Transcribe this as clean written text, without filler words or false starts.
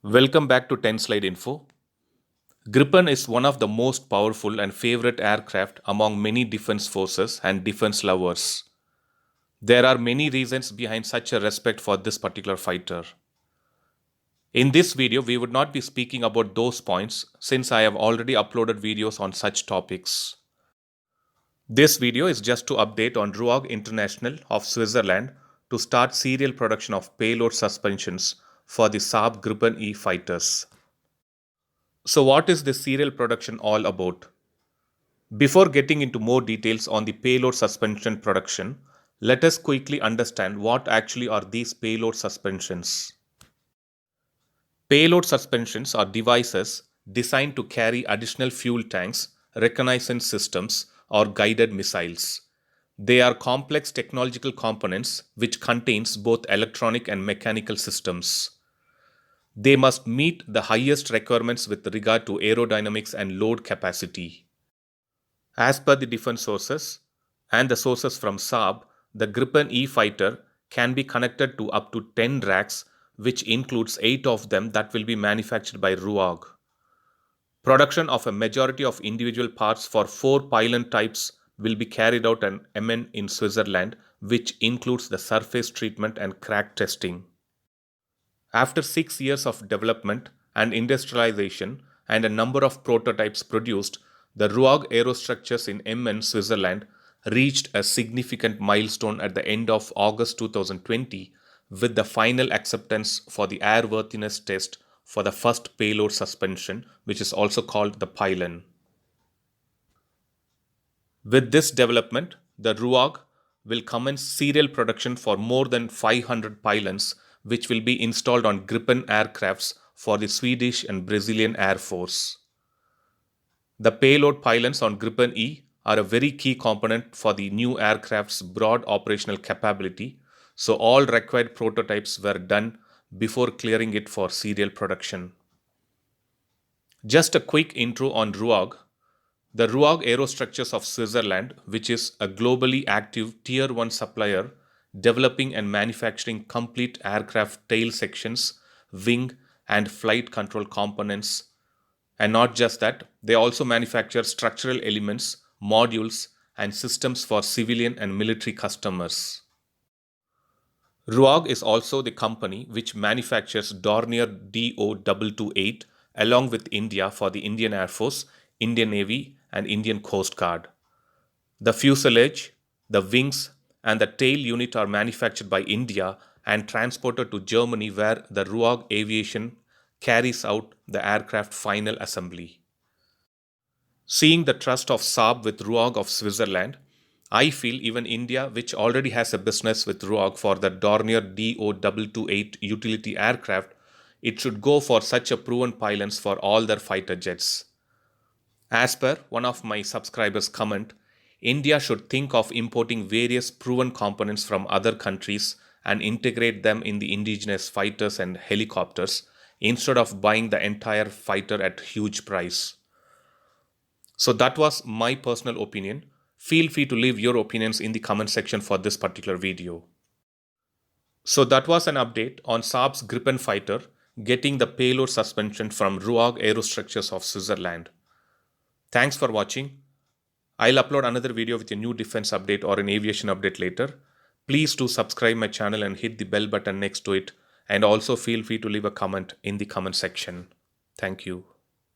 Welcome back to 10 Slide Info. Gripen is one of the most powerful and favorite aircraft among many defense forces and defense lovers. There are many reasons behind such a respect for this particular fighter. In this video, we would not be speaking about those points since I have already uploaded videos on such topics. This video is just to update on RUAG International of Switzerland to start serial production of payload suspensions for the Saab Gripen E fighters. So, what is this serial production all about? Before getting into more details on the payload suspension production, let us quickly understand what actually are these payload suspensions. Payload suspensions are devices designed to carry additional fuel tanks, reconnaissance systems, or guided missiles. They are complex technological components which contains both electronic and mechanical systems. They must meet the highest requirements with regard to aerodynamics and load capacity. As per the defense sources and the sources from Saab, the Gripen E fighter can be connected to up to 10 racks, which includes 8 of them that will be manufactured by RUAG. Production of a majority of individual parts for 4 pylon types will be carried out at MN in Switzerland, which includes the surface treatment and crack testing. After 6 years of development and industrialization and a number of prototypes produced, the RUAG Aerostructures in MN, Switzerland reached a significant milestone at the end of August 2020 with the final acceptance for the airworthiness test for the first payload suspension, which is also called the pylon. With this development, the RUAG will commence serial production for more than 500 pylons, which will be installed on Gripen aircrafts for the Swedish and Brazilian Air Force. The payload pylons on Gripen E are a very key component for the new aircraft's broad operational capability, so all required prototypes were done before clearing it for serial production. Just a quick intro on RUAG. The RUAG Aerostructures of Switzerland, which is a globally active Tier 1 supplier developing and manufacturing complete aircraft tail sections, wing, and flight control components. And not just that, they also manufacture structural elements, modules, and systems for civilian and military customers. RUAG is also the company which manufactures Dornier DO228 along with India for the Indian Air Force, Indian Navy, and Indian Coast Guard. The fuselage, the wings, and the tail unit are manufactured by India and transported to Germany, where the RUAG Aviation carries out the aircraft final assembly. Seeing the trust of Saab with RUAG of Switzerland, I feel even India, which already has a business with RUAG for the Dornier DO228 utility aircraft, it should go for such a proven pylons for all their fighter jets. As per one of my subscribers' comment, India should think of importing various proven components from other countries and integrate them in the indigenous fighters and helicopters instead of buying the entire fighter at huge price. So that was my personal opinion. Feel free to leave your opinions in the comment section for this particular video. So that was an update on Saab's Gripen fighter getting the payload suspension from RUAG Aerostructures of Switzerland. Thanks for watching. I'll upload another video with a new defense update or an aviation update later. Please do subscribe my channel and hit the bell button next to it, and also feel free to leave a comment in the comment section. Thank you.